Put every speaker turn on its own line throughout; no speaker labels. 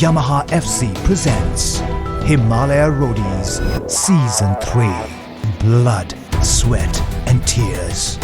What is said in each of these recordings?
Yamaha FC presents Himalaya Roadies Season 3. Blood, sweat and tears.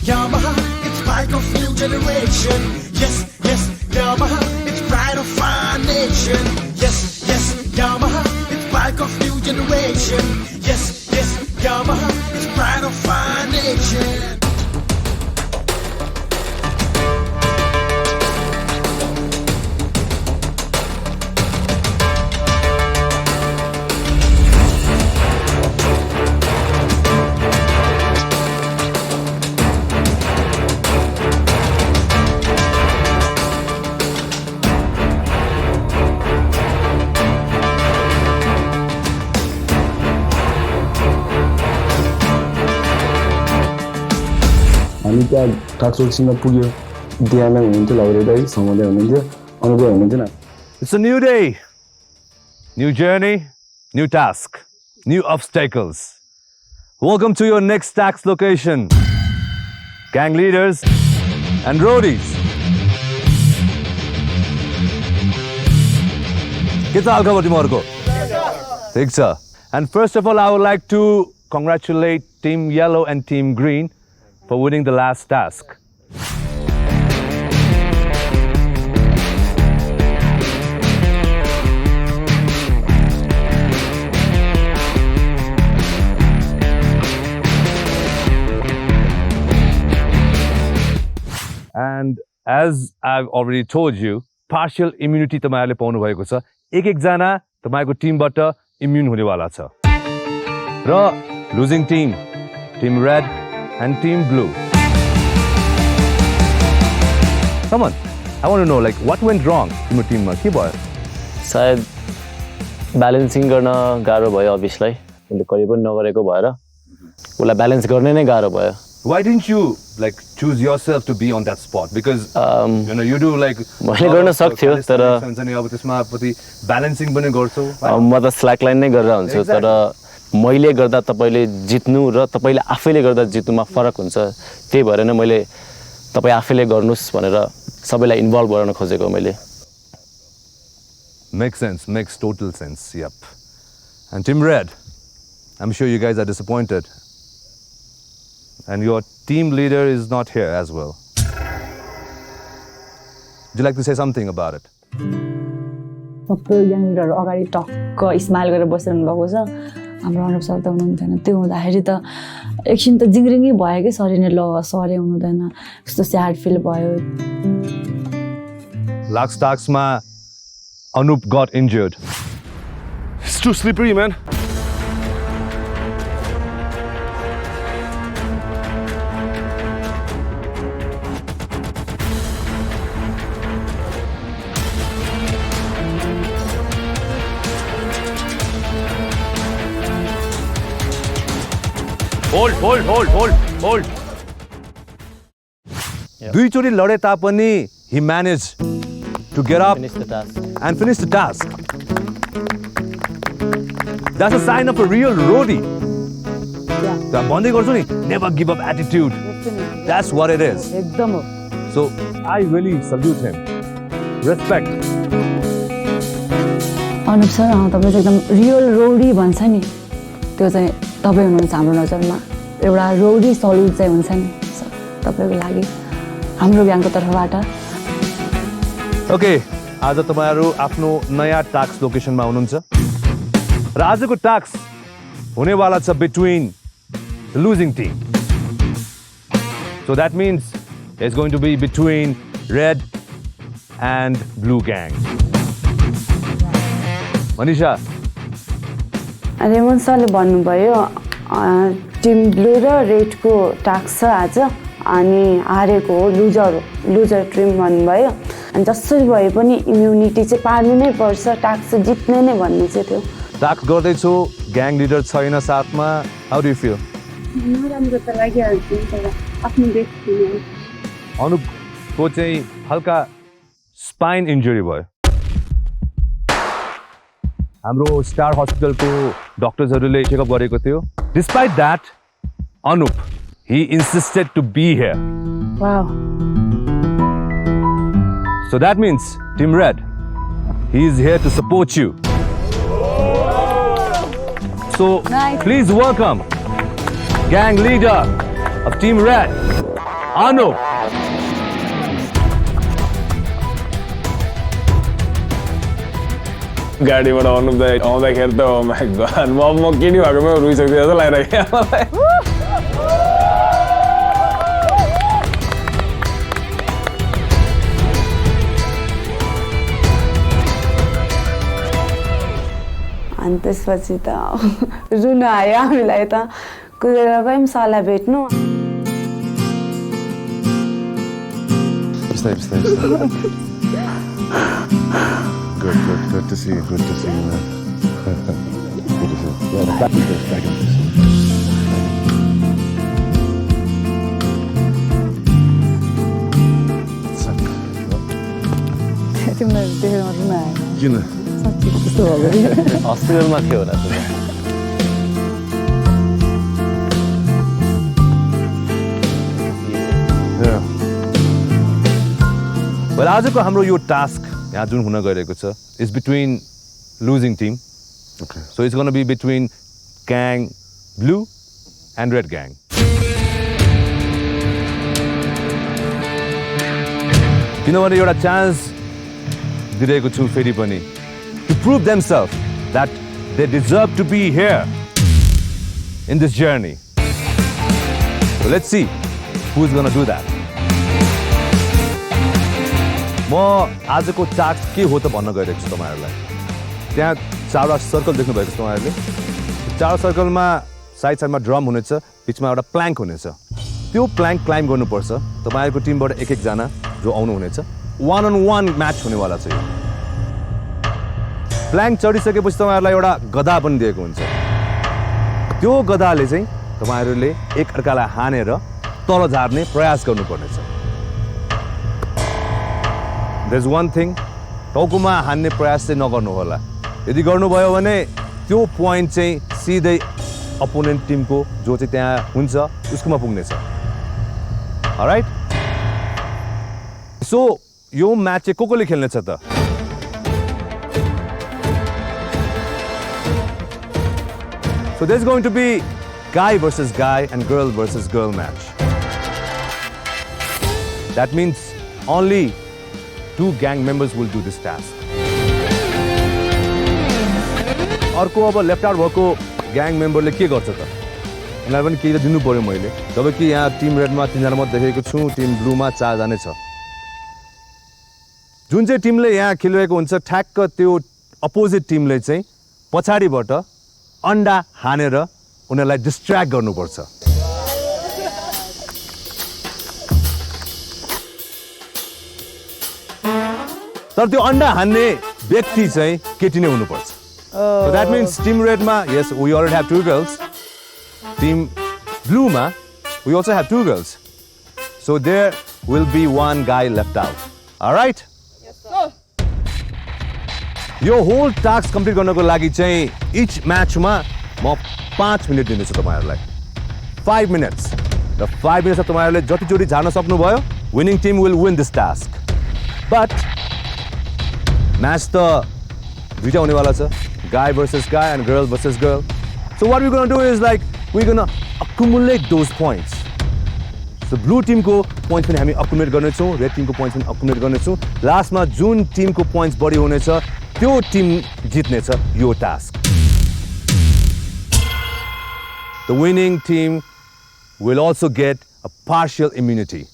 Yamaha, it's bike of new generation. Yes, Yamaha, it's pride of our nation. Yes, Yamaha, it's bike of new generation. Yes, Yamaha, it's pride of our nation.
हामी त्यहाँ टाक्सोकसँग पुग्यो दियामा हुनुहुन्थ्यो लौरे दाइ समादै हुनुहुन्थ्यो अनुभव हुनुहुन्थेन
It's a new day, new journey, new task, new obstacles. Welcome to your next tax location. Gang leaders and roadies. के छ हालखबर तिमीहरूको? ठिक छ. And first of all, I would like to congratulate Team Yellow and Team Green for winning the last task. And as I've already told you, partial immunity तपाईहरुले पाउनु भएको छ. एक जना तपाईको टिमबाट इम्युन हुनेवाला छ. र losing team, Team Red and Team Blue. Come on, I want to know like what went wrong in your team? के भयो?
सायद ब्यालेन्सिङ गर्न गाह्रो भयो अभियसलाई. उले कहिले पनि नगरेको भएर उलाई ब्यालेन्स गर्ने नै गाह्रो भयो.
Why didn't you like choose yourself to be on that spot? Because you know you do like
मैले गर्न सक्थ्यो तर
अब त्यसमा पछि ब्यालेन्सिङ पनि गर्छौ.
म त स्ल्याक लाइन नै गरेर हुन्छु तर मैले गर्दा तपाईले जित्नु र तपाईले आफैले गर्दा जित्नुमा फरक हुन्छ. त्यही भएर नै मैले तपाई आफैले गर्नुस् भनेर सबैलाई इन्भल्भ गराउन खोजेको मैले.
Makes sense, makes total sense. Yep. And Team Red, I'm sure you guys are disappointed. And your team leader is not here as well. Would you like to say something about it?
सबै gang लिडरहरू अगाडि टक्क smile गरेर बसिरहनु भएको छ. हाम्रो Anup sir त हुनुहुन्थेन. त्यो हुँदाखेरि त एकछिन त जिङ्रिङै भयो कि सरिने ल सरे हुनुहुँदैन कस्तो स्याड फिल भयो.
Last taskमा Anup got injured. It's too slippery, man. Hold. दुईचोटी लडे तापनि he managed to get up and finish the task. That's a sign of a real roadie. The भन्दै गर्छु नि never give up attitude. That's what it is.
एकदम हो.
So I really salute him. Respect.
Anup sir तपाईँ एकदम real रोडी भन्छ नि त्यो चाहिँ तपाईँ हुनुहुन्छ हाम्रो नजरमा. एउटा रोडी सल्युट चाहिँ हुन्छ नि तपाईको लागि हाम्रो ग्याङको तर्फबाट.
ओके, आज तपाईहरु आफ्नो नयाँ टास्क लोकेसनमा हुनुहुन्छ र आजको टास्क हुनेवाला छ between the losing team. So that means it's going to be between Red and Blue gang. Manisha.
Remon सरले भन्नुभयो टिम ब्लू र रेडको टास्क छ आज अनि हारेको हो लुजर टिम भन्नुभयो. अनि जसरी भए पनि इम्युनिटी चाहिँ पार्नु नै पर्छ टास्क जित्ने नै भन्ने चाहिँ थियो.
टास्क गर्दै छु ग्याङ लिडर छैन साथमा. How do you feel?
नराम्रो त लागिहाल्छ नि तर आफ्नो व्यक्ति
अनुपको चाहिँ हल्का स्पाइन इन्जुरी भयो हाम्रो स्टार हस्पिटलको डक्टर्सहरूले चेकअप गरेको थियो despite that Anup he insisted to be here
wow
so that means Team Red he is here to support you so
Nice.
please welcome gang leader of Team Red Anup
गाडीबाट अनुप दाइ आउँदाखेरि त my God म किनी भएकोमा रुइसक्छु जस्तो लागिरहेको मलाई
अनि त्यसपछि त रुन आयो हामीलाई त कुदेर गयौँ सरलाई भेट्नु
Good to see you. Good to see you, man. Good to see you. Yeah, back in this, back in this.
तिमीलाई देखेर रुन आयो
किन
साँच्चै त्यस्तो भयो
हस्पिटलमा थियो होला त्यो
Well, आजको हाम्रो यो टास्क यहाँ जुन हुन गइरहेको छ is between losing team
Okay.
So it's gonna be between gang blue and red gang किनभने एउटा चान्स दिइरहेको छु फेरि पनि to prove themselves that they deserve to be here in this journey let's see who is gonna do that म आजको task के हो त भन्न गइरहेको छु तपाईँहरूलाई त्यहाँ चारवटा सर्कल देख्नुभएको छ तपाईँहरूले चार सर्कलमा साइड साइडमा ड्रम हुनेछ बिचमा एउटा प्ल्याङ्क हुनेछ त्यो प्ल्याङ्क क्लाइम्ब गर्नुपर्छ तपाईँहरूको टिमबाट एक एकजना जो आउनुहुनेछ 1-on-1 म्याच हुनेवाला छ यो प्ल्याङ्क चढिसकेपछि तपाईँहरूलाई एउटा गदा पनि दिएको हुन्छ त्यो गदाले चाहिँ तपाईँहरूले एक अर्कालाई हानेर तल झार्ने प्रयास गर्नुपर्नेछ There's one thing, टाउकोमा हान्ने प्रयास चाहिँ नगर्नु होला यदि गर्नुभयो भने त्यो पोइन्ट चाहिँ सिधै अपोनेन्ट टिमको जो चाहिँ त्यहाँ हुन्छ उसकोमा पुग्नेछ अलराइट सो यो म्याच चाहिँ कोले खेल्नेछ त So there's going to be guy versus guy and girl versus girl match. That means only 2 gang members will do this task. अर्को अब लेफ्ट आउट भएको ग्याङ मेम्बरले के गर्छ त उनीहरूलाई पनि केही त दिनु पर्यो मैले जब कि यहाँ टिम रेडमा 3 जना मात्र देखेको छु टिम ब्लूमा 4 जना छ जुन चाहिँ टिमले यहाँ खेलिरहेको हुन्छ ठ्याक्क त्यो अपोजिट टिमले चाहिँ पछाडिबाट अन्डा हानेर उनीहरूलाई डिस्ट्र्याक्ट गर्नुपर्छ तर त्यो अन्डा हान्ने व्यक्ति चाहिँ केटी नै हुनुपर्छ So that means Team Red ma, yes, we already have 2 girls. Team Blue ma, we also have 2 girls. So there will be 1 guy left out. All right? Yes, sir. Your whole task complete गर्नको लागि चाहिँ each match ma म 5 minute दिन्छु तपाईहरुलाई. 5 minutes. The 5 minutes तपाईहरुले जति जोडी झार्न सक्नुभयो, winning team will win this task. But match त दुईटा हुनेवाला छ. Guy versus guy and girl versus girl. So what we're going to do is like we're going to accumulate those points. So blue team को points पनि हामी accumulate गर्ने छौं, red team को points पनि accumulate गर्ने छौं. Last मा जुन team को points बढी हुनेछ त्यो team जित्नेछ यो task. The winning team will also get a partial immunity.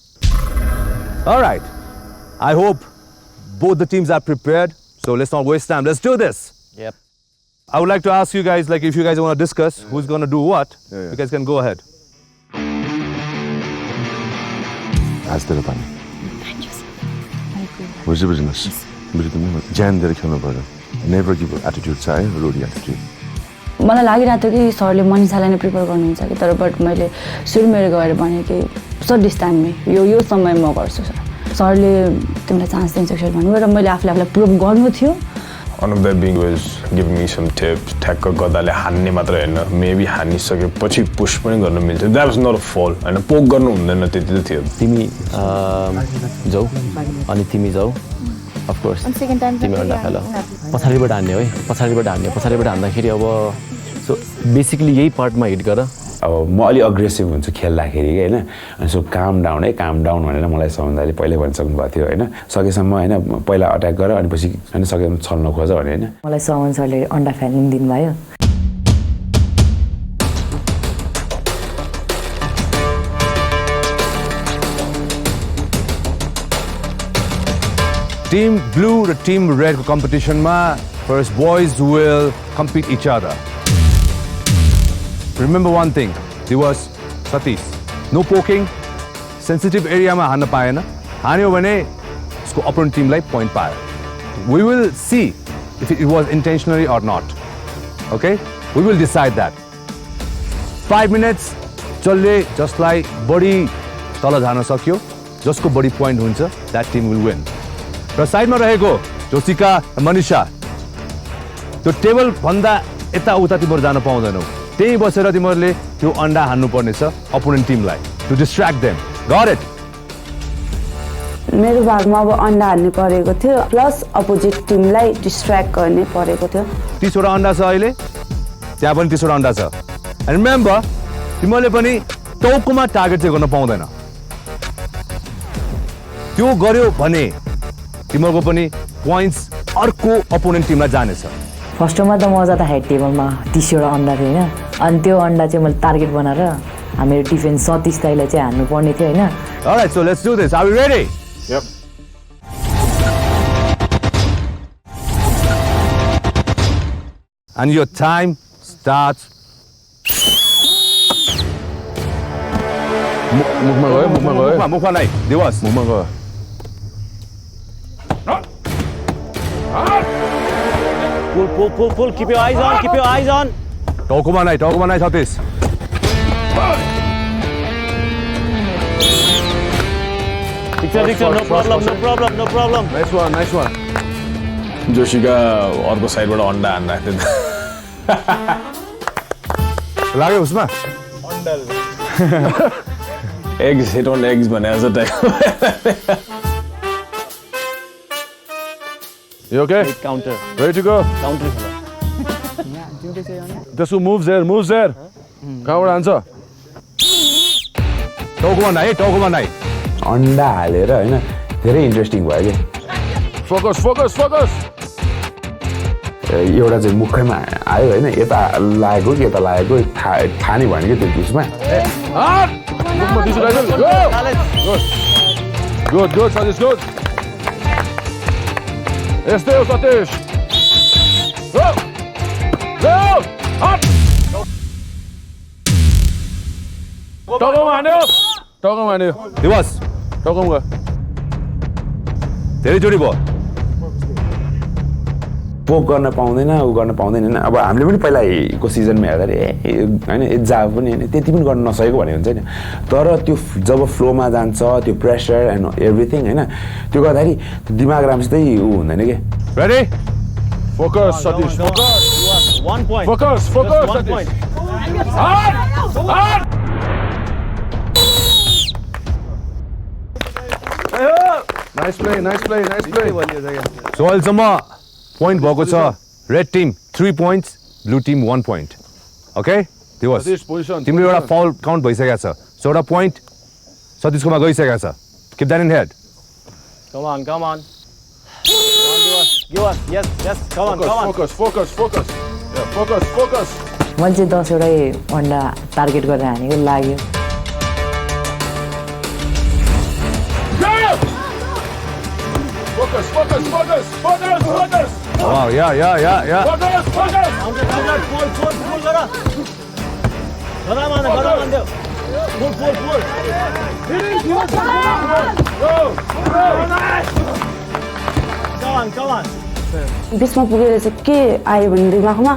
All right. I hope both the teams are prepared. So let's not waste time. Let's do this.
Yep.
I would like to ask you guys, like, if you guys want to discuss who's going to do what, you guys can go ahead.
आजतिर पानी बुझ्यो बुझ्नुहोस् बुझ्यो तिमी ज्यान दिएर खेल्नु पर्यो never give attitude छ है रोडी एटिट्युड
मलाई लागिरहेको थियो कि सरले मनिषालाई नै प्रिपेयर गर्नुहुन्छ कि तर बट मैले सुरुमा गएर भने कि सर दिस टाइममै यो समय म गर्छु सरले तिमीलाई चान्स दिन्छु सर भन्नुभयो र मैले आफूलाई प्रुभ गर्नु थियो
One of them being was giving me some tips. ठ्याक्क गदाले हान्ने मात्र हैन मेबी हानिसकेपछि पुश पनि गर्न मिल्छ द्याट वाज नट अ फल हैन पोक गर्नु हुँदैन त्यति त थियो
तिमी जाऊ अनि तिमी जाऊ अफ कोर्स तिमी अन्डा खाल पछाडिबाट हान्ने है पछाडिबाट हान्दाखेरि अब सो बेसिकली यही पार्टमा हिट गर
अब म अलि अग्रेसिभ हुन्छु खेल्दाखेरि कि होइन अनि सो काम डाउन भनेर मलाई सौन्दाले पहिल्यै भनिसक्नु भएको थियो होइन सकेसम्म होइन पहिला अट्याक गर अनि पछि होइन सकेसम्म छल्न खोज भने होइन
मलाई समन सरले अन्डा फ्यालिङ दिनुभयो
Team Blue र Team Red को कम्पिटिसनमा first boys will compete each other. Remember one thing, there was Satish. No poking, sensitive area मा हान्न पाएन. हान्यो भने उसको opponent team लाई point पायो. We will see if it was intentionally or not. Okay? We will decide that. 5 minutes चल्ले जसलाई बढी तल जान सक्यो, जसको बढी point हुन्छ, that team will win. र साइडमा रहेको जोसिका मनिषा त्यो टेबल भन्दा यता उता तिमीहरू जान पाउँदैनौ त्यही बसेर तिमीहरूले त्यो अन्डा हान्नु पर्नेछ अपोनेन्ट टिमलाई to distract them got it
मेरो भागमा अब अन्डा हान्नु परेको थियो प्लस अपोजिट टिमलाई डिस्ट्र्याक्ट गर्ने परेको थियो
30 वटा अन्डा छ अहिले त्यहाँ पनि 30 वटा अन्डा छ एन्ड रिमेम्बर तिमीहरूले पनि टाउकोमा टार्गेट चाहिँ गर्न पाउँदैन त्यो गर्यो भने तिमीहरूको पनि पोइन्ट्स अर्को अपोनेन्ट टिमलाई जानेछ
फर्स्टमा त मजा त हेड टेबलमा 30 वटा अन्डा थियो होइन अनि त्यो अन्डा चाहिँ मैले टार्गेट बनाएर हाम्रो डिफेन्स सतीश दाइलाई चाहिँ हान्नु पर्ने थियो होइन
Alright, so let's do this. Are we ready?
Yep.
And your time starts. मुखमा नै दिवस मुखमा गयो
Pull, keep your eyes on.
टाउकोमा नै Satish
Picture, no problem.
Nice one.
जोशीका अर्को साइडबाट अन्डा हान्दाखेरि
लाग्यो उसमा
एग्स हिट अन एग्स भने जस्तो type
You okay?
Counter.
Ready to go?
Counter.
Just moves there. कहाँबाट हान्छ टाउकोमा नै
अन्डा हालेर होइन धेरै इन्ट्रेस्टिङ भयो कि
फोकस
एउटा चाहिँ मुखैमा आयो होइन यता लागेको कि यता लागेको थाहा नै भएन कि त्यो जुसमा
Good, Satish, good. यस्तै हो सतीश Go! Up! टाउकोमा हान्यो दिवस टाउकोमा गयो धेरैचोटि भयो
पोक गर्न पाउँदैन ऊ गर्न पाउँदैन होइन अब हामीले पनि पहिलाको सिजनमा हेर्दाखेरि होइन जा पनि होइन त्यति पनि गर्न नसकेको भन्ने हुन्छ नि तर त्यो जब फ्लोमा जान्छ त्यो प्रेसर एन्ड एभ्रिथिङ होइन त्यो गर्दाखेरि दिमाग राम्रोसितै ऊ हुँदैन कि
Ready? Focus, Satish.
One point.
Focus,
Just one
Satish.
point.
Hard! Nice play. So अहिलेसम्म point भएको छ red team 3 points, blue team 1 point. Okay? दिवस तिम्रो एउटा फाउल काउन्ट भइसकेको छ सो एउटा point सतीशकोमा गइसकेको छ Keep that in head.
Come on. Give us. Yes. Come on.
Focus.
मैले चाहिँ 10 वटै अन्डा टार्गेट गरेर हानेको लाग्यो
Focus. Wow, yeah.
Counter. Pull. Pull. Come on.
बिचमा पुगेर चाहिँ के आयो भने दिमागमा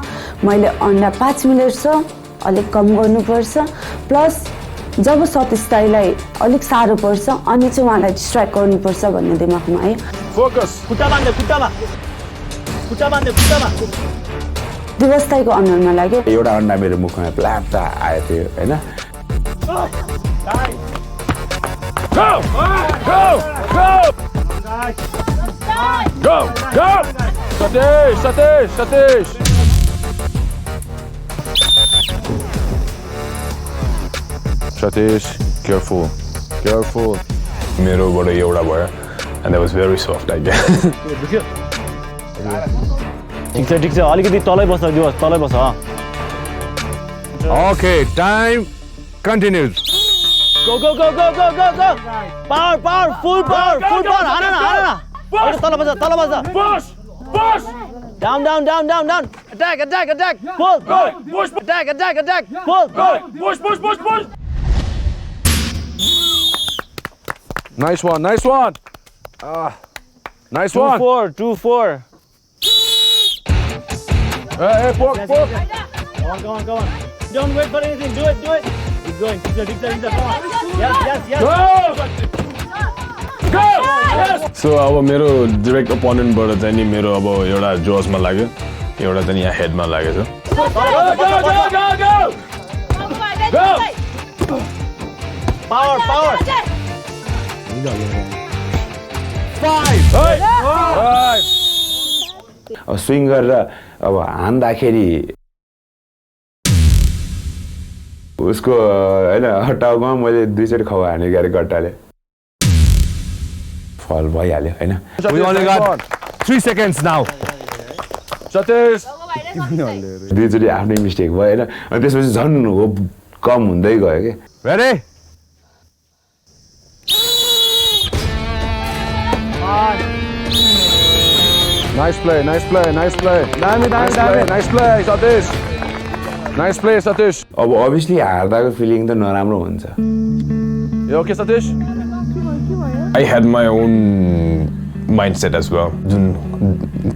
मैले अन्डा 5 मिनट छ अलिक कम गर्नुपर्छ प्लस जब सतीश दाइलाई अलिक साह्रो पर्छ अनि चाहिँ उहाँलाई डिस्ट्र्याक्ट गर्नुपर्छ भन्ने दिमागमा आयो दिवस दाइको अनुहारमा लाग्यो
एउटा अन्डा मेरो मुखमा प्लाप्ट आएको थियो होइन
Satish, careful. मेरोबाट एउटा भयो and that was very soft I guess.
ठिक छ अलिकति तलै बस्छ दिवस तलै बस्छ
Okay, time continues.
Go. Power, full power. हान अहिले तल बस्छ. Push. Down. Attack. Pull. Attack. Pull.
Push. Nice one. Nice one.
2-4.
Hey, poke.
Go on. Don't wait for anything. Do it. Keep going. Keep there. Come on. Yes.
Go! Yes! So अब मेरो direct opponent बाट चाहिँ नि मेरो अब एउटा जोसमा लाग्यो एउटा चाहिँ यहाँ हेडमा लागेछ Go!
Power.
5
अब स्विङ गरेर अब हान्दाखेरि उसको होइन टाउकोमा मैले 2 चोटि खवा हाने गरे गट्टाले फल भइहाल्यो होइन
We only got 3 seconds now.
Satish
2 चोटि आफ्नै मिस्टेक भयो होइन अनि त्यसपछि झन् होप कम हुँदै गयो कि
Ready?
Nice play Nice play Satish Nice play Satish
अब अभियसली हार्दाको फिलिङ त नराम्रो हुन्छ
You okay Satish? I had my own mindset as well जुन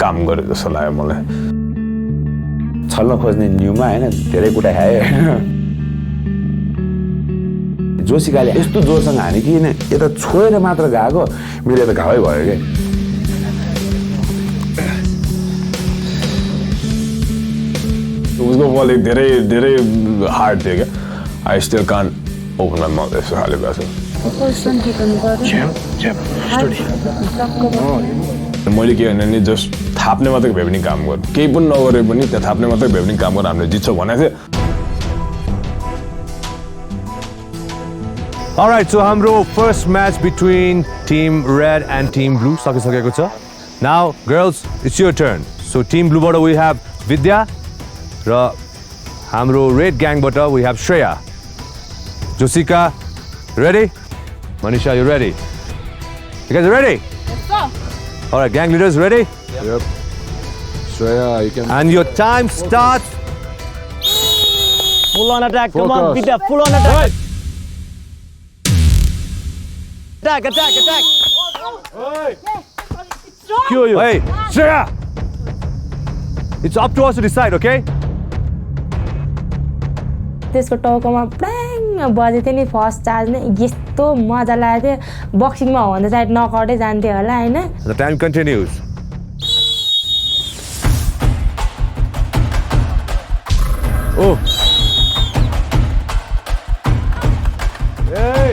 काम गरे जस्तो लाग्यो मलाई
छल्न खोज्ने न्युमा होइन धेरै कुरा खायो जोसिकाले यस्तो जोरसँग हाने कि यता छोएर मात्र गएको मेरो यता घावै भयो क्या
उसको बल धेरै हार्ड थियो क्या आई स्टिल कान ओपन माई माउथ यस्तो खाले भएको छ मैले के भने नि जस्ट थाप्ने मात्रै भए पनि काम गर्नु केही पनि नगरे पनि त्यहाँ थाप्ने मात्रै भए पनि काम गर्नु हामीले जित्छौँ भनेको थियो
Alright, so हाम्रो first match between Team Red and Team Blue सकिसकेको छ. Now, girls, it's your turn. So Team Blue बाट we have Vidya र हाम्रो Red Gang बाट we have Shreya. Josika, ready? Manisha, you ready? You guys ready?
Let's go.
Alright, gang leaders ready?
Yep. Shreya, you can
And your time starts.
Full on attack. Come on,
Focus.
Vidya, full on attack. Attack.
Hey, Shreya! It's up to us to decide, okay?
त्यसको टाउकोमा प्ल्याङ बजेको थियो नि first charge नै यस्तो मजा लागेको थियो बक्सिङमा हो भने सायद नकआउटै जान्थ्यो होला होइन
The time continues. Oh. Hey!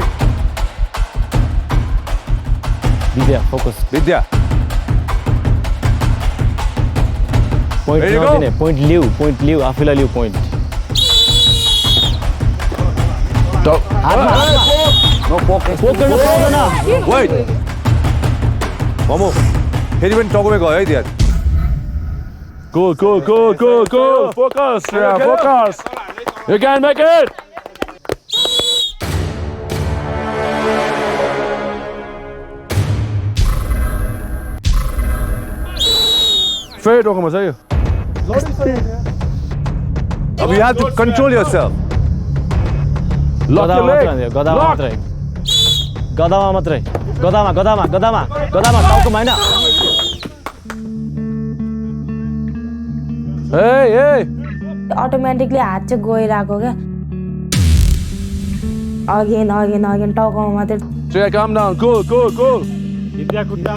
Vidya, focus.
Vidya.
Point
Ready to go?
नदिने, point लिऊ, आफैलाई लिऊ point.
No, poke गर्नु पाउँदैन. Wait. Momo. फेरि पनि टाउकोमै गयो है त्यहाँ.
Go. Focus, Shreya, focus. You can make it. फेरि टाउकोमा छ यो
Now you have to control yourself.
Lock your leg. Lock.
गदामा मात्रै. गदामा टाउकोमा हैन.
अटोमेटिकली हात चाहिँ गइरहेको क्या अगेन अगेन अगेन टाउकोमा मात्रै
Shreya, calm down. Cool.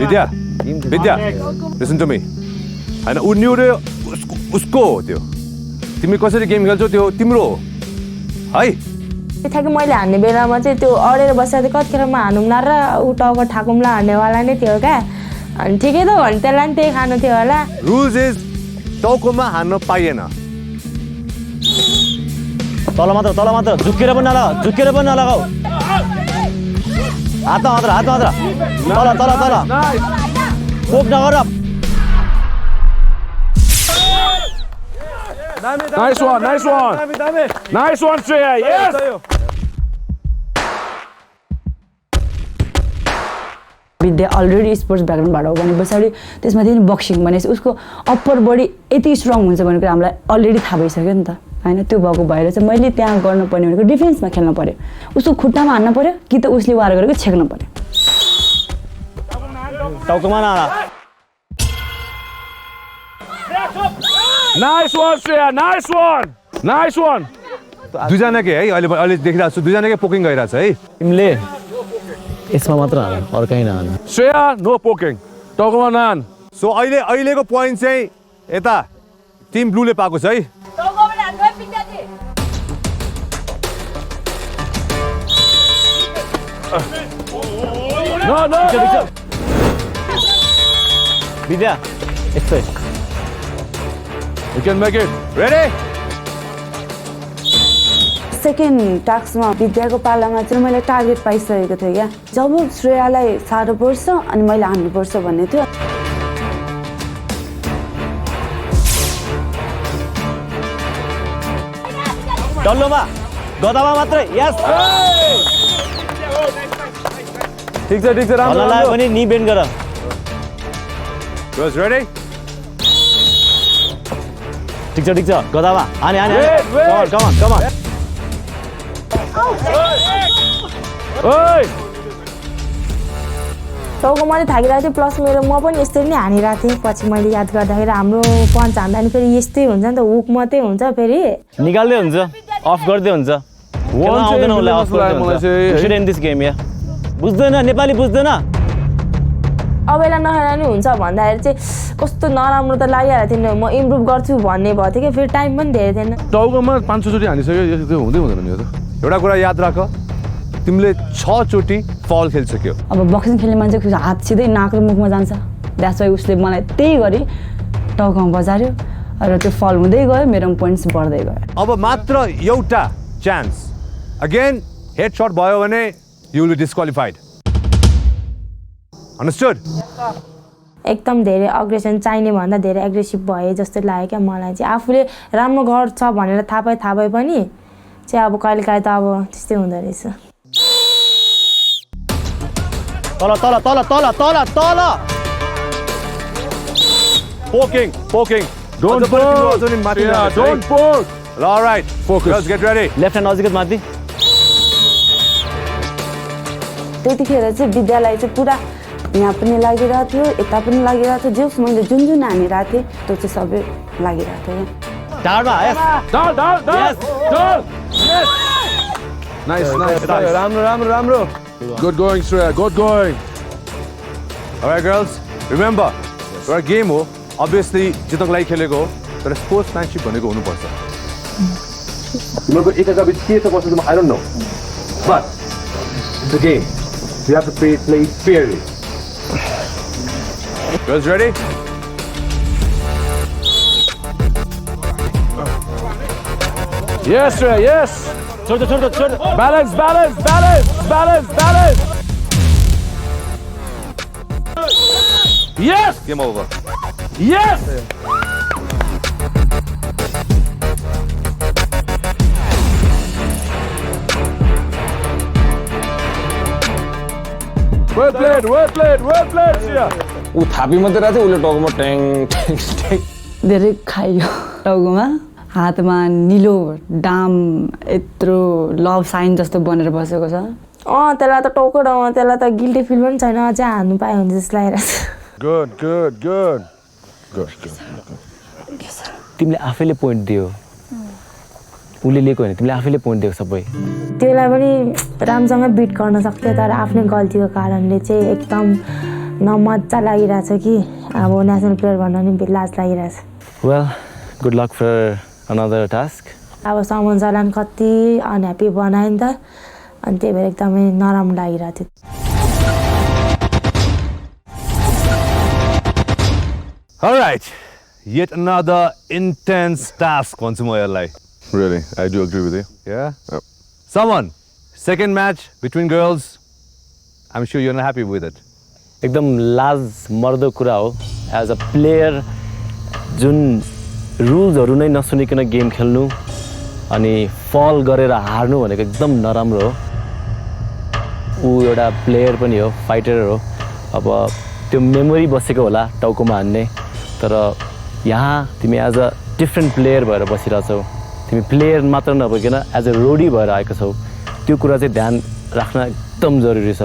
Vidya, listen to me. होइन उड्ने रे उसको हो त्यो तिमी कसरी गेम खेल्छौ त्यो तिम्रो हो है
त्यो ठ्याक्कै मैले हान्ने बेलामा चाहिँ त्यो अडेर बसेर कतिखेर म हानुम्ला र ऊ टाउको ठाकुम्ला हान्नेवाला नै थियो क्या अनि ठिकै त भने त्यसलाई पनि त्यही खानु थियो होला
रुल्स इज टाउकोमा हान्न पाइएन
तल मात्र झुक्केर पनि नलगाऊ हात मात्र तल पोक नगर
Nice one, Shreya. Yes.
विद्या अलरेडी स्पोर्ट्स ब्याकग्राउन्डबाट हो भने पछाडि त्यसमा चाहिँ बक्सिङ भनेपछि उसको अप्पर बडी यति स्ट्रङ हुन्छ भन्ने कुरा हामीलाई अलरेडी थाहा भइसक्यो नि त होइन त्यो भएको भएर चाहिँ मैले त्यहाँ गर्नुपर्ने भनेको डिफेन्समा खेल्नु पर्यो उसको खुट्टामा हान्नु पर्यो कि त उसले वार गरेको छेक्नु पर्यो
टाउकोमा
Nice one, Shreya. Nice one.
दुईजनाकै है अहिले देखिरहेको छु दुईजनाकै पोकिङ गरिरहेछ है
तिमीले यसमा मात्र हान अरू कहीँ नहान
Shreya, no poking. टाउकोमा नहान.
सो अहिलेको पोइन्ट चाहिँ यता टिम ब्लूले पाएको छ है
No.
विद्या यस्तै
You can make it.
Ready
second टास्कमा विद्याको पालामा चाहिँ मैले टार्गेट पाइसकेको थिएँ क्या जब श्रेयालाई साह्रो पर्छ अनि मैले हान्नुपर्छ भन्ने थियो
डल्लोमा गदामा मात्रै यस
ठिक छ राम्रो
लाग्यो भने नि बेन्ड गर
Girls ready?
ठिक छ गदामा हाने कम on
टाउको मैले थाकिरहेको थिएँ प्लस मेरो म पनि यस्तरी नै हानिरहेको थिएँ पछि मैले याद गर्दाखेरि हाम्रो पन्च हान्दा नि फेरि यस्तै हुन्छ नि त हुक मात्रै हुन्छ फेरि
निकाल्दै हुन्छ अफ गर्दै हुन्छ आउँदैन उसलाई अफ गर्दै एन्ड दिस गेम या बुझ्दैन नेपाली बुझ्दैन
अबेला नखेला नि हुन्छ भन्दाखेरि चाहिँ कस्तो नराम्रो त लागिरहेको थियो म इम्प्रुभ गर्छु भन्ने भएको थियो कि फेरि टाइम पनि धेरै थिएन
टाउकोमा 500 चोटि हानिसक्यो त्यो हुँदैन नि यो त एउटा कुरा याद राख तिमीले 6 चोटि फल खेलिसक्यो
अब बक्सिङ खेल्ने मान्छेको हात सिधै नाक र मुखमा जान्छ द्याट्स वाइ उसले मलाई त्यही गरी टाउकोमा बजार्यो र त्यो फल हुँदै गयो मेरो पोइन्ट्स बढ्दै गयो
अब मात्र एउटा चान्स अगेन हेड शट भयो भने you will be disqualified understood
एकदम धेरै अग्रेसन चाहिने भन्दा धेरै एग्रेसिभ भए जस्तो लाग्यो क्या मलाई चाहिँ आफूले राम्रो गर्छ भनेर थाहा भए पनि चाहिँ अब कहिलेकाहीँ त अब त्यस्तै हुँदो रहेछ
तल
poking
Don't poke.
all right focus let's get ready
left hand नजिकै माथि
त्यतिखेर चाहिँ विद्यालय चाहिँ पुरा यहाँ पनि लागिरहेको थियो यता पनि लागिरहेको थियो जस मैले जुन हानिरहेको थिएँ त्यो चाहिँ सबै लागिरहेको थियो
डाउनमा यस
Down. Yes. Nice.
राम्रो
Good going, Shreya. Good going.
all right girls remember एउटा गेम हो obviously जित्नको लागि खेलेको हो तर स्पोर्ट्सम्यानशिप भनेको हुनुपर्छ तिमीहरूको एकअर्काबिच के छ कसो I don't know but it's a game you have to play fairly girls ready
Yes, Shreya. Yes.
छोड
Balance. Yes.
game over
Yes. Well played, Shreya.
ऊ थापी मात्रै रहेको थियो उसले टाउकोमा ट्याङ
धेरै खाइयो टाउकोमा हातमा निलो डाम यत्रो लभ साइन जस्तो बनेर बसेको छ
त्यसलाई त टाउको ठाउँमा त्यसलाई त गिल्टी फिल पनि छैन अझै हान्नु पाए हुन्छ जस्तो लागिरहेको छ
Good.
Thank you, sir.
तिमीले आफैले पोइन्ट दियो उसले लिएको होइन तिमीले आफैले पोइन्ट दिएको सबै
त्यसलाई पनि राम्रोसँग बिट गर्न सक्थ्यो तर आफ्नै गल्तीको कारणले चाहिँ एकदम नमजा लागिरहेछ कि अब नेसनल प्लेयर भन्न नि लाज लागिरहेछ
well good luck for another task
अब समन सरलाई कति अनह्याप्पी बनायो नि त अनि त्यही भएर एकदमै नराम्रो लागिरहेको थियो
Alright, yet another intense task once more, like.
Really, I do agree with you.
Yeah?
Yep.
Someone, second match between girls. I'm sure you're not happy with it.
एकदम लाज मर्दो कुरा हो एज अ प्लेयर जुन रुल्सहरू नै नसुनिकन game खेल्नु अनि फल गरेर हार्नु भनेको एकदम नराम्रो हो ऊ एउटा प्लेयर पनि हो फाइटर हो अब त्यो मेमोरी बसेको होला टाउकोमा हान्ने तर यहाँ तिमी एज अ डिफ्रेन्ट प्लेयर भएर बसिरहेछौ तिमी प्लेयर मात्र नभइकन एज अ रोडी भएर आएको छौ त्यो कुरा चाहिँ ध्यान राख्न एकदम जरुरी छ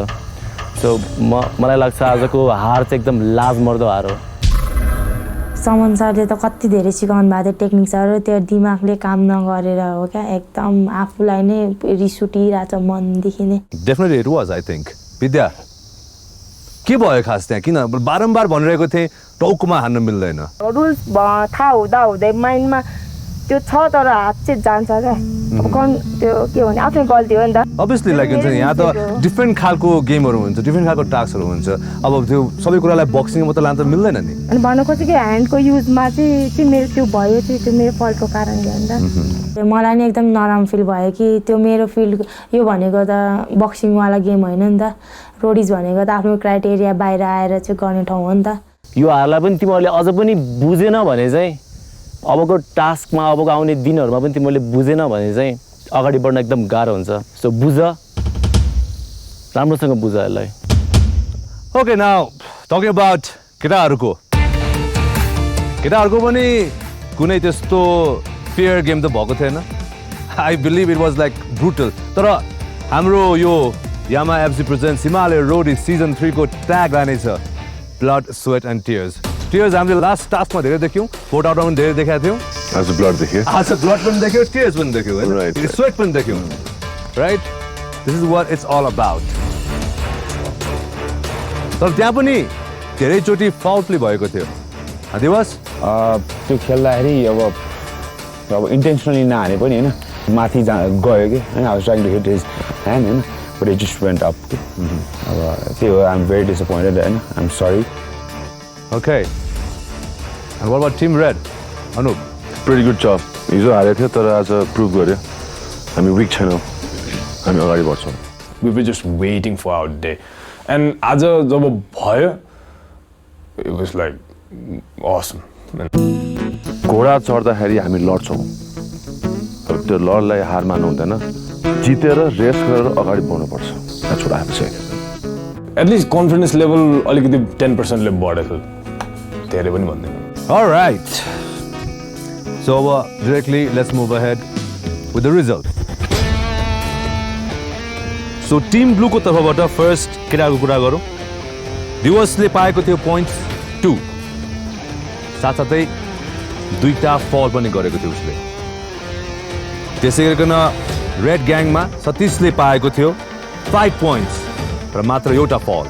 सो मलाई लाग्छ आजको हार चाहिँ एकदम लाजमर्दो हार हो
समन सरले त कति धेरै सिकाउनु भएको थियो टेक्निक्सहरू त्यो दिमागले काम नगरेर हो क्या एकदम आफूलाई नै रिस उठिरहेछ मनदेखि नै
Definitely it was, I think. विद्या के भयो खास त्यहाँ किन बारम्बार भनिरहेको थिएँ टाउकोमा हान्न मिल्दैन
रुल्स थाहा हुँदै माइन्डमा त्यो छ तर हात चाहिँ जान्छ क्या अब त्यो के भने आफ्नै गल्ती हो नि त
अभियसली लाइक हुन्छ नि यहाँ त डिफ्रेन्ट खालको गेमहरू हुन्छ डिफ्रेन्ट खालको टास्कहरू हुन्छ अब त्यो सबै कुरालाई बक्सिङ मात्र लान त मिल्दैन नि
अनि भन्न खोजेको ह्यान्डको युजमा चाहिँ मेरो त्यो भयो त्यो मेरो फल्टको कारणले हो नि त
मलाई नि एकदम नराम्रो फिल भयो कि त्यो मेरो फिल्ड यो भनेको त बक्सिङवाला गेम होइन नि त रोडिज भनेको त आफ्नो क्राइटेरिया बाहिर आएर चाहिँ गर्ने ठाउँ हो नि त
यो हारलाई पनि तिमीहरूले अझ पनि बुझेन भने चाहिँ अबको टास्कमा अबको आउने दिनहरूमा पनि तिमीहरूले बुझेन भने चाहिँ अगाडि बढ्न एकदम गाह्रो हुन्छ सो बुझ राम्रोसँग बुझ यसलाई
ओके नाउ टकिङ अबाउट केटाहरूको पनि कुनै त्यस्तो फेयर गेम त भएको थिएन I believe it was like brutal तर हाम्रो यो यामा एफसी प्रेजेन्ट्स हिमालय रोडी सिजन 3 को ट्याग लाने छ ब्लड स्वेट एन्ड टियर्स हामीले लास्ट टास्कमा धेरै देख्यौँ फोर्ट आउटमा पनि धेरै देखाएको थियौँ
आज ब्लड देख्यो
आज ब्लड पनि देख्यौँ टियर्स पनि देख्यौँ
Right.
स्वेट पनि देख्यौँ right this is what it's all about तर त्यहाँ पनि धेरैचोटि फाउल प्ले भएको थियो दिवस
त्यो खेल्दाखेरि अब इन्टेन्सनली नहाने पनि होइन माथि गयो कि होइन I was trying to hit his hand होइन but it just went up कि अब त्यही हो आइ एम भेरी डिसपोइन्टेड होइन I am sorry
okay and what about team red Anup
pretty good जब हिजो हारेको थियो तर आज प्रुभ गर्यो हामी विक छैनौँ हामी अगाडि बढ्छौँ we were just waiting for our day and आज जब भयो इट वाज लाइक असम घोडा चढ्दाखेरि हामी लड्छौँ तर त्यो लडलाई हार मान्नु हुँदैन जितेर रेस गरेर अगाडि बढ्नुपर्छ that's what I have to say at least confidence level अलिकति 10% ले बढेको धेरै पनि भन्दैन
Alright. So directly let's move ahead with the result. So Team Blue को तर्फबाट फर्स्ट केटाको कुरा गरौँ दिवसले पाएको थियो पोइन्ट्स 2 साथसाथै 2टा फल पनि गरेको थियो उसले त्यसै गरिकन रेड ग्याङमा सतीशले पाएको थियो 5 पोइन्ट्स र मात्र एउटा फल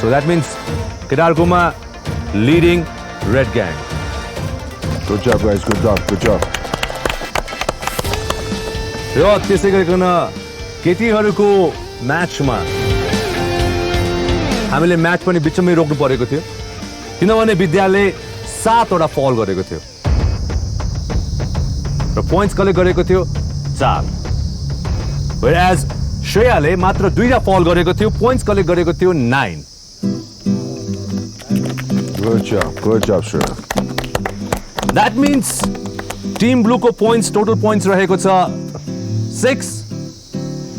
सो द्याट मिन्स केटाहरूकोमा leading red gang.
Good job guys, good job.
र त्यसै गरिकन केटीहरूको म्याचमा हामीले म्याच पनि बिचमै रोक्नु परेको थियो किनभने विद्याले 7वटा फल गरेको थियो र पोइन्ट्स कलेक्ट गरेको थियो 4 whereas श्रेयाले मात्र 2टा फल गरेको थियो पोइन्ट्स कलेक्ट गरेको थियो 9
Good job, Shreya.
That means Team Blue को points total points रहेको छ 6,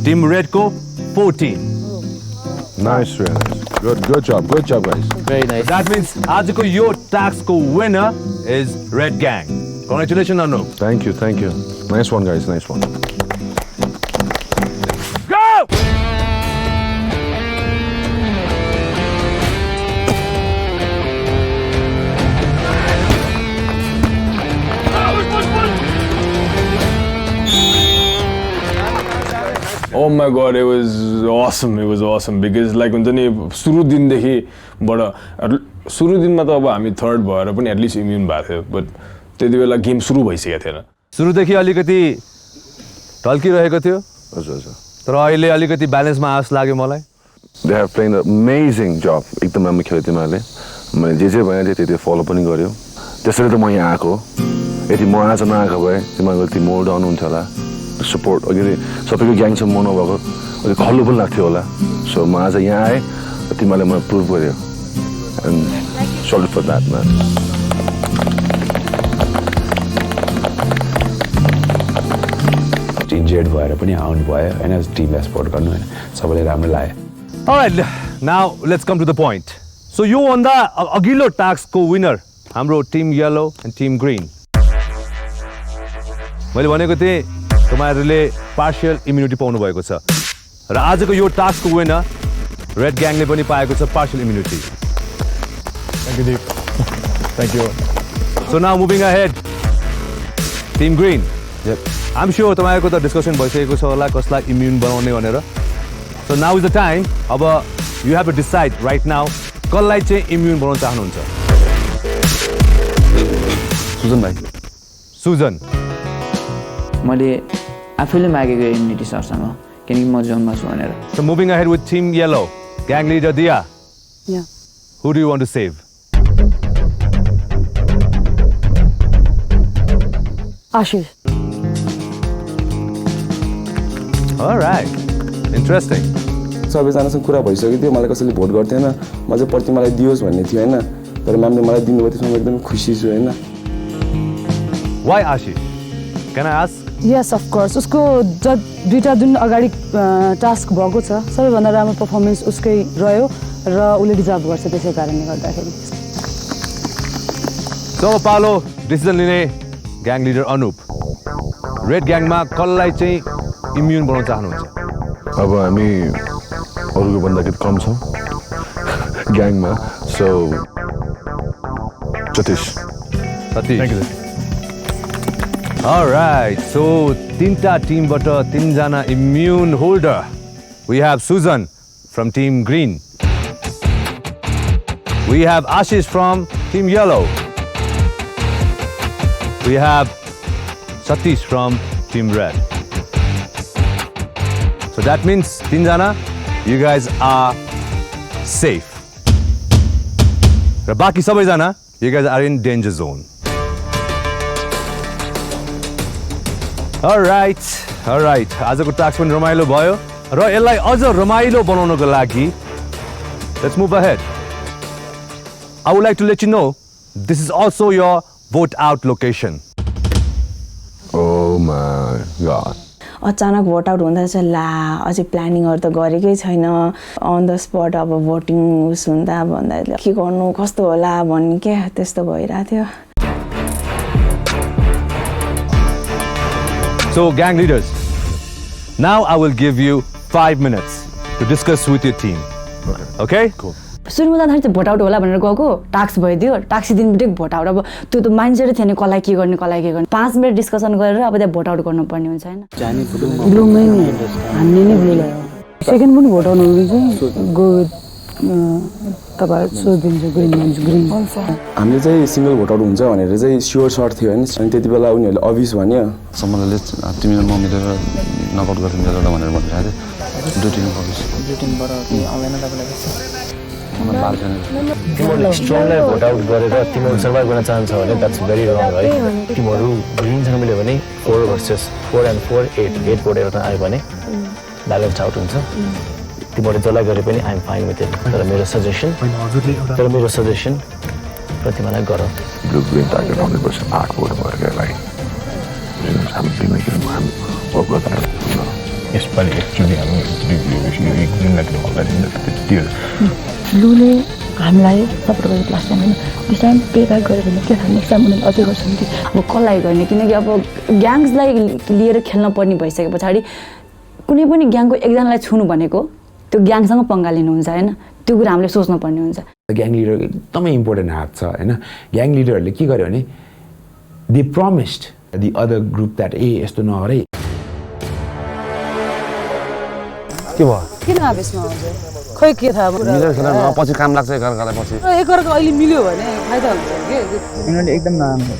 Team Red को 14.
Nice, Shreya. Good job, guys.
Very nice.
That means आज को यो tax को winner is Red Gang. Congratulations, Anu.
Thank you. Nice one, guys. Nice one.
Go!
my god, it was awesome because like हुन्छ नि सुरु दिनदेखिबाट सुरु दिनमा त अब हामी थर्ड भएर पनि एटलिस्ट इम्युन भएको थियो बट त्यति बेला गेम सुरु भइसकेको थिएन
सुरुदेखि अलिकति टल्किरहेको थियो
हजुर
तर अहिले अलिकति ब्यालेन्समा आस लाग्यो मलाई
दे हेभ प्लेन अमेजिङ जब एकदम राम्रो खेल्यो तिमीहरूले मैले जे भने थिएँ त्यति फलो पनि गर्यो त्यसरी त म यहाँ आएको यदि म आज नआएको भए तिमीहरूको यति मोड डाउन हुन्थ्यो होला सपोर्ट अघि सबैको ग्याङसँग म नभएको अलिक खल्लो पनि लाग्थ्यो होला सो म आज यहाँ आएँ तिमीहरूले मलाई प्रुभ गर्यो and salute for that man
injured भएर पनि आउनु भयो होइन टिमलाई सपोर्ट गर्नु होइन सबैले राम्रो लाग्यो
Alright, now let's come to the point. So यो भन्दा अघिल्लो टास्कको विनर हाम्रो team yellow and team green मैले भनेको थिएँ तपाईँहरूले पार्शियल इम्युनिटी पाउनु भएको छ र आजको यो टास्कको विनर रेड ग्याङले पनि पाएको छ partial immunity
thank you Deep thank you
so now moving ahead team green I'm sure तपाईँहरूको त डिस्कसन भइसकेको छ होला कसलाई इम्युन बनाउने भनेर So now is the time. अब you have to decide right now कसलाई चाहिँ इम्युन बनाउन चाहनुहुन्छ
सुजन भाइ
सुजन
मैले आफैले मागेको इम्युनिटी सरसँग किनकि म जोनमा छु भनेर
So moving ahead with team yellow gang leader Dia
Yeah.
Who do you want to save
Ashish
All right Interesting
सबैजनासँग कुरा भइसक्यो थियो मलाई कसैले भोट गर्थेन म चाहिँ प्रति मलाई दियोस् भन्ने थियो होइन तर म्यामले मलाई दिनुभयो त्यसमा म एकदम खुसी छु होइन
Why Ashish? Can I ask?
Yes of course उसको दुईवटा जुन अगाडि टास्क भएको छ सबैभन्दा राम्रो पर्फर्मेन्स उसकै रह्यो र उसले डिजर्भ गर्छ त्यसै कारणले गर्दाखेरि
So पालो डिसिजन लिने ग्याङ लिडर अनुप रेड ग्याङमा कसलाई चाहिँ इम्युन बनाउन चाहनुहुन्छ
अब हामी अरूको भन्दाखेरि कम छौँ ग्याङमा सो सतीश
Alright, so तीनटा टिमबाट तीनजना immune holder We have Susan from Team Green. We have Ashish from Team Yellow. We have Satish from Team Red. So that means तीनजना you guys are safe. र बाकी सबैजना you guys are in danger zone. Alright. आजको task पनि रमाइलो भयो र यसलाई अझ रमाइलो बनाउनको लागि let's move ahead. I would like to let you know this is also your vote out location.
Oh my god.
अचानक भोट आउट हुँदा चाहिँ ला अझै प्लानिङहरू त गरेकै छैन अन द स्पट अब भोटिङ उस हुँदा भन्दा के गर्नु कस्तो होला भन्ने क्या त्यस्तो भइरहेको थियो
So gang leaders, now I will give you 5 minutes to discuss with your team. Okay? Cool.
सुरुमा जाँदाखेरि चाहिँ भोट आउट होला भनेर गएको टास्क भइदियो टास्क दिन बित्तिकै भोट आउट अब त्यो त मान्छेले थिएन कसलाई के गर्ने 5 मिनट डिस्कसन गरेर अब त्यहाँ भोट आउट गर्नुपर्ने हुन्छ होइन ब्लूमै नि हामीले नै ब्लू लगायो सेकेन्ड पनि भोट आउनु चाहिँ गो तपाईँहरू सोधिदिन्छ ग्रिन
हामीले चाहिँ सिङ्गल भोट आउट हुन्छ भनेर चाहिँ स्योर सर्ट थियो होइन अनि त्यति बेला उनीहरूले अभियस भन्यो
समूहले तिमीले म मिलेर नकआउट गरिदिन्छ एउटा भनेर भनिरहेको थियो दुई टिमबाट आउँदैन
तिमीहरूले स्ट्रङलाई भोट आउट गरेर तिमीहरू सर्भाइभ गर्न चाहन्छ भने द्याट्स भेरी रङ है तिमीहरू ग्रिनसँग मिल्यो भने 4 भर्सेस 4 and 4 8 भोट एउटा आयो भने ब्यालेन्स आउट हुन्छ तिमीहरूले जसलाई गरे पनि आइएम फाइन विथ इट तर मेरो सजेसन प्रतिमालाई गर
ब्लू ग्रिन टार्गेट 100% 8 भोट भएर गएलाई
यसपालि एक्चुअली हामी ग्रिनलाई त्यो
ब्लूले हामीलाई सपोर्ट गरेको लास्ट टाइम होइन दिस टाइम पे ब्याक गऱ्यो भने के थाहा नेक्स्ट टाइम उनीहरूले अझै गर्छन् कि अब कसलाई गर्ने किनकि अब ग्याङ्सलाई लिएर खेल्न पर्ने भइसके पछाडि कुनै पनि ग्याङको एकजनालाई छुनु भनेको त्यो ग्याङसँग पंगा लिनुहुन्छ होइन त्यो कुरा हामीले सोच्नुपर्ने हुन्छ
ग्याङ लिडरको एकदमै इम्पोर्टेन्ट हात छ होइन ग्याङ लिडरहरूले के गर्यो भने they promised the other group that यस्तो नगरे
के भयो
किन आवेशमा आउँछ खै के थाहा
मिलेर खेल पछि काम लाग्छ एकअर्कालाई पछि
एकअर्का अहिले मिल्यो भने फाइदा हुन्छ के
यिनीहरूले एकदम नराम्रो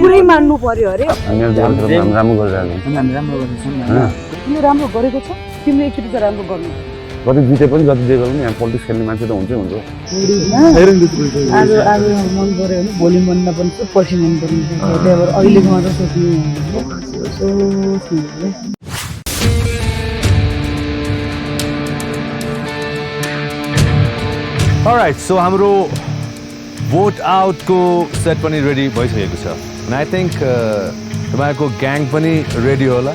पुरै मान्नु पर्यो अरे
राम्रो गरिरहेको
हामी राम्रो गर्दैछौँ
तिमीले राम्रो गरेको छ तिमीले एकचोटि त राम्रो गर्नु
कति जिते पनि जति जे गर्नु यहाँ पोलिटिक्स खेल्ने मान्छे त हुन्छै हुन्छ
आज मन पऱ्यो भने भोलि मन नपर्छ पछि मन पर्ने अहिलेको मात्र सोच्नु
Alright, so हाम्रो vote out को set पनि ready भइसकेको छ and I think तपाईको ग्याङ पनि ready होला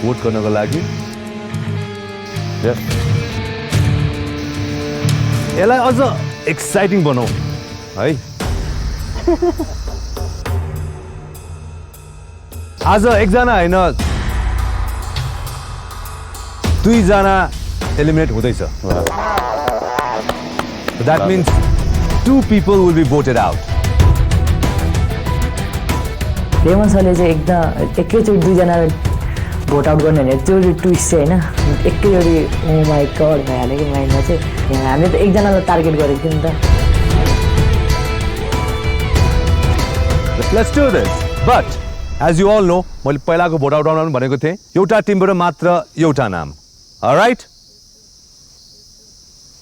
vote गर्नको लागि यसलाई अझ एक्साइटिङ बनाऊ है आज एकजना हैन दुईजना एलिमिनेट हुँदैछ That means 2 people will be voted out.
Remon सरले चाहिँ एकैचोटि दुईजना भोट आउट गर्ने भने त्यो ट्विस्ट चाहिँ होइन एकैचोटि ओ माई गड भइहाल्यो कि माइन्डमा चाहिँ हामीले त एकजनालाई टार्गेट गरेको थियौँ नि त
Let's do this. But as you all know, मैले पहिलाको भोट आउट आउनु भनेको थिएँ एउटा टिमबाट मात्र एउटा नाम. Alright?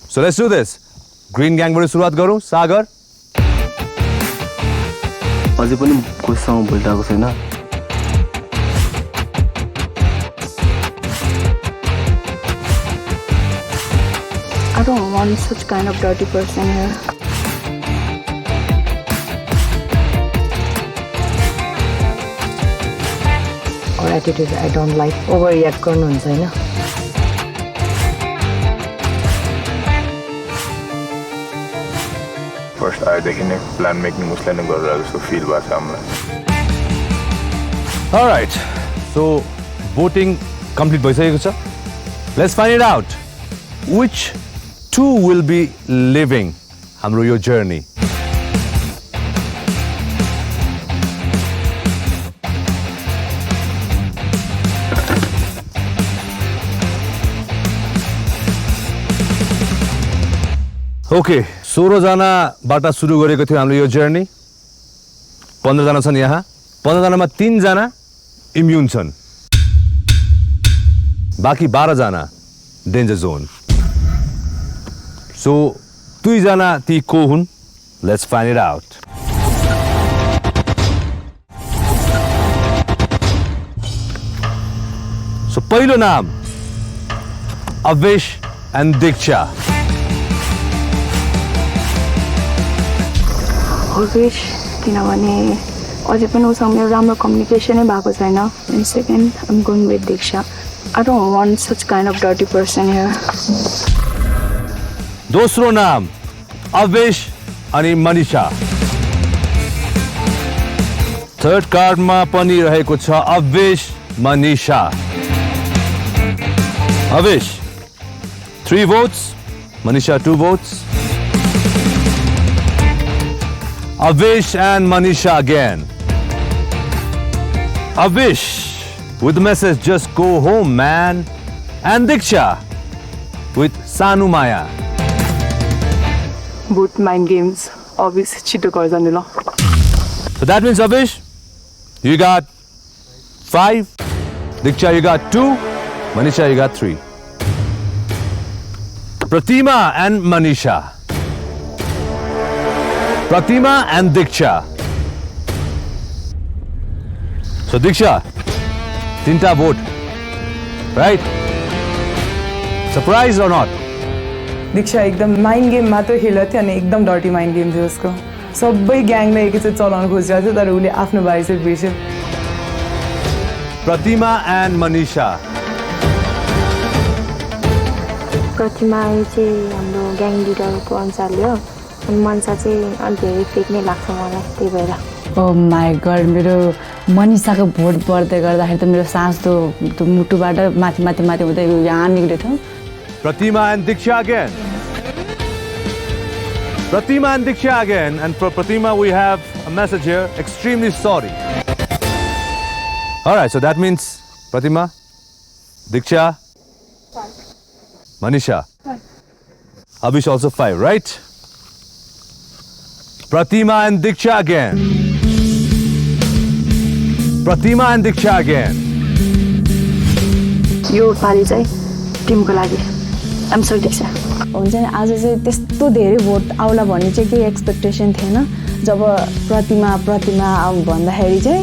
So let's do this. Green ग्याङबाट सुरुवात गरौँ सागर
अझै पनि कोहीसँग भुलिरहेको छैन
I don't want such kind of dirty person here.
Or attitude I don't like. Overreact गर्नुहुन्छ हैन
फर्स्ट आएदेखि नै प्लान मेकिङ उसलाई नै गरेर जस्तो फिल भएको छ हामीलाई
Alright, so voting complete भइसकेको छ. Let's find it out. Which 2 will be living हाम्रो यो journey? Okay, 16 जनाबाट सुरु गरेको थियो हाम्रो यो जर्नी 15 जना छन् यहाँ 15 जनामा 3 जना इम्युन छन् बाकी 12 जना डेन्जर जोन सो 2 जना ती को हुन् let's find it out so पहिलो नाम अवेश एन्ड दीक्षा
अवेश किनभने अझै पनि उसँग मेरो राम्रो कम्युनिकेसनै भएको छैन and second I'm going with Diksha I don't want such kind of dirty person here
दोस्रो नाम अवेश अनि मनिषा थर्ड कार्डमा पनि रहेको छ Avesh Manisha Avesh 3 votes Manisha 2 votes Avish and Manisha again. Avish with the message, just go home, man. And Diksha with Sanu Maya.
Both mind games. Avish chito garjane lo.
So that means Avish, you got 5. Diksha, you got 2. Manisha, you got 3. Pratima and Manisha. Pratima and Diksha. So Diksha, 3 vote, right? Surprised or not?
दीक्षा एकदम mind game मात्र खेलेको थियो अनि एकदम dirty mind game थियो उसको सबै ग्याङलाई एकैचोटि चलाउन खोजिरहेको थियो तर उसले आफ्नो बारे चाहिँ बिर्स्यो
Pratima and Manisha.
प्रतिमा चाहिँ हाम्रो ग्याङ लिडरको अनुसारले हो अनि मनसा चाहिँ अलिक धेरै फेक नै लाग्छ मलाई त्यही भएर
ओ माई गड मेरो मनिषाको भोट बढ्दै गर्दाखेरि त मेरो सास त्यो मुटुबाट माथि माथि माथि हुँदै यहाँ निक्लेको थियो
Pratima and Diksha again. Pratima and Diksha again. And for Pratima, we have a message here. Extremely sorry. All right, so that means, Pratima, Diksha?
5.
Manisha?
5.
Avish also 5, right? Pratima and Diksha again. Pratima and Diksha again.
यो पालि चाहिँ टिमको लागि I'm sorry दीक्षा।
हुन्छ नि आज चाहिँ त्यस्तो धेरै भोट आउला भन्ने चाहिँ केही एक्सपेक्टेसन थिएन। जब प्रतिमा भन्दाखेरि चाहिँ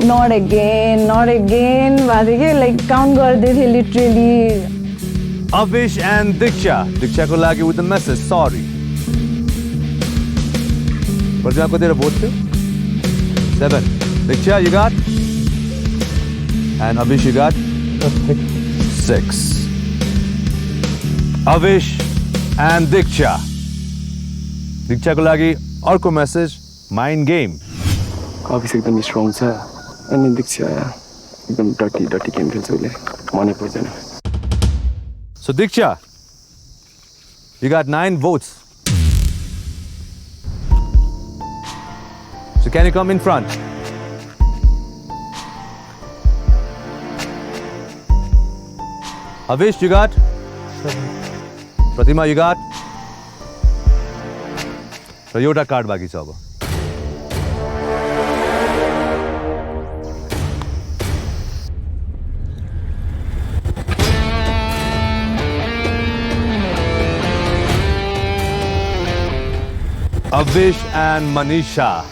नट अगेन भएको थियो कि लाइक काउन्ट गर्दै थिएँ लिटरली।
Avish and Diksha को लागि with the message sorry. प्रतिमा को तेरा vote थियो? 7. Diksha you got? And Avish you got? 6. Avish and Diksha को लागि अर्को message mind game.
अभिष एकदम स्ट्रङ छ अनि दीक्षा एकदम डटी गेम खेल्छ उसले मनै पर्दैन।
So Diksha, you got 9 votes. So can you come in front? Avish, you got? 7. Pratima, you got? र एउटा कार्ड बाँकी छ अब। Avish and Manisha.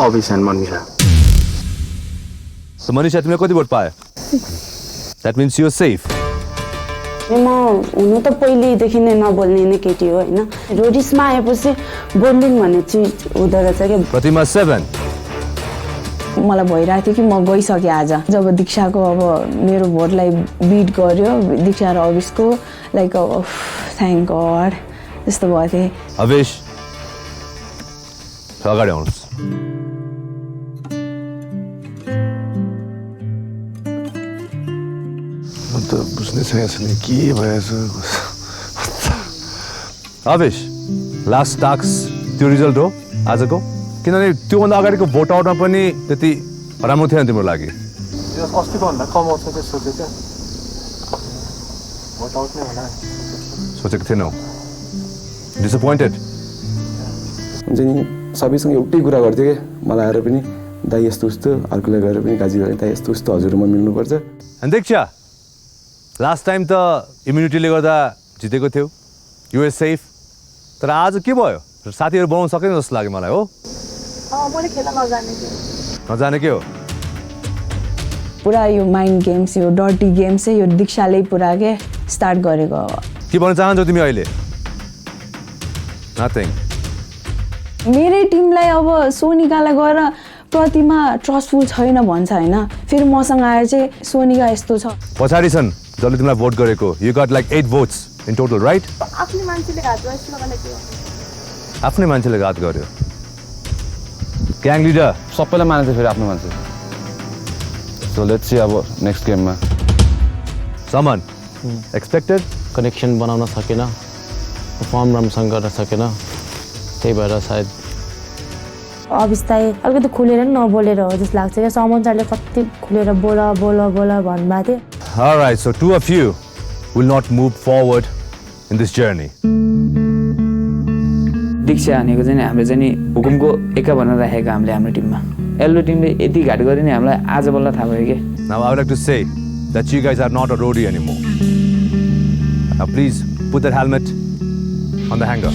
Avish and Manisha.
So Manisha, तिमीले कति भोट पायो? That means you're safe.
म हुनु त पहिलेदेखि नै नबोल्ने नै केटी हो हैन। रोडिसमा आएपछि बोल्दिन भन्ने चिज हुँदो रहेछ के।
प्रतिमा 7.
मलाई भइरहेको थियो कि म गइसकेँ आज जब दीक्षाको अब मेरो भोटलाई बिट गर्यो दीक्षा र अभिषको लाइक थ्याङ्क गड त्यस्तो भएको थियो।
अभिष अगाडि आउनुहोस्।
म त बुझ्नै छैन के भएछ।
अभिष लास्ट टास्क त्यो रिजल्ट हो आजको किनभने त्योभन्दा अगाडिको भोट आउटमा पनि त्यति राम्रो थिएन तिम्रो लागि।
अस्तिको भन्दा कम आउँछ त्यो सोचेको भोट आउट नै होला
सोचेको थिएनौ। डिसअपोइन्टेड
हुन्छ नि सबैसँग एउटै कुरा गर्थ्यो कि मलाई आएर पनि दाइ यस्तो उस्तो अर्कोलाई गएर पनि काजी गरे दाइ यस्तो उस्तो हजुरमा मिल्नुपर्छ।
दीक्षा लास्ट टाइम त इम्युनिटीले गर्दा जितेको थियौ यु एस सेफ तर आज के भयो साथीहरू बनाउन सकेन जस्तो लाग्यो मलाई हो।
मैले खेल्न
नजाने के हो
पुरा यो माइन्ड गेम्स यो डर्टी गेम्स चाहिँ यो दीक्षाले पुरा के स्टार्ट गरेको हो।
के भन्न चाहन्छौ तिमी अहिले? नथिङ।
मेरै टिमलाई अब सोनिकालाई गएर प्रतिमा ट्रस्टफुल छैन भन्छ हैन फेरि मसँग आएर चाहिँ सोनिका यस्तो छ
पछाडी छन् जसले तिमीलाई भोट गरेको you got like 8 votes in total right.
आफ्नै मान्छेले घात गर्छ भने के हो?
आफ्नै मान्छेले घात गर्यो। ग्याङ लिडर
सबैलाई मान्छ फेरि आफ्नो मान्छे। सो लेट्स सी अब नेक्स्ट गेममा
समन एक्सपेक्टेड
कनेक्सन बनाउन सकेन फर्म राम्रोसँग गर्न सकेन त्यही भएर सायद
अभिस्ताई अलिकति खुलेर नि नबोलेर हो जस्तो लाग्छ क्या। समन सरले कति खुलेर बोल भन्नुभएको थियो।
Alright, so two of you will not move forward in this journey.
दीक्षा भनेको चाहिँ हाम्रो चाहिँ नि हुकुमको एका भनेर राखेको हामीले हाम्रो टिममा एल्लो टिमले यति घाट गरे नि हामीलाई आज बल्ल थाहा भयो के।
Now I would like to say that you guys are not a roadie anymore. Now please put that helmet on the hanger.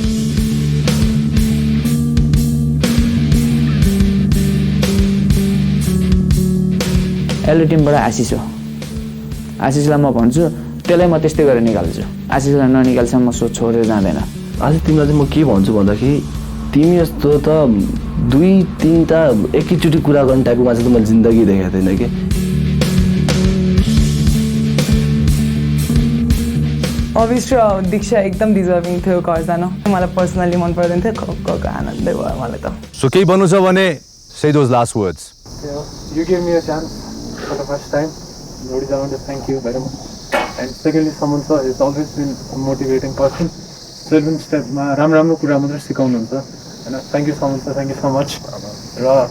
Yellow टिमबाट आशिष हो। आशिषलाई म भन्छु त्यसलाई म त्यस्तै गरेर निकाल्छु। आशिषलाई ननिकाल्छ म छोडेर जाँदैन।
आज तिमीलाई चाहिँ म के भन्छु भन्दाखेरि तिमी यस्तो त 2-3टा एकैचोटि कुरा गर्ने टाइपको मान्छे त मैले जिन्दगी देखेको थिएन कि।
अभिष र दीक्षा एकदम डिजर्भिङ थियो घर जान। मलाई पर्सनली मन पर्दैन थियो खक्कको आनन्दै भयो मलाई त।
So केही भन्नु छ भने say those last words.
You gave me a chance for the first time. Ladies and gentlemen, thank you very much. And secondly, Saman sir has always been a motivating person. Children's step ma राम्रो कुरा मात्र सिकाउनुहुन्छ हैन। Thank you Saman sir, thank you so much. र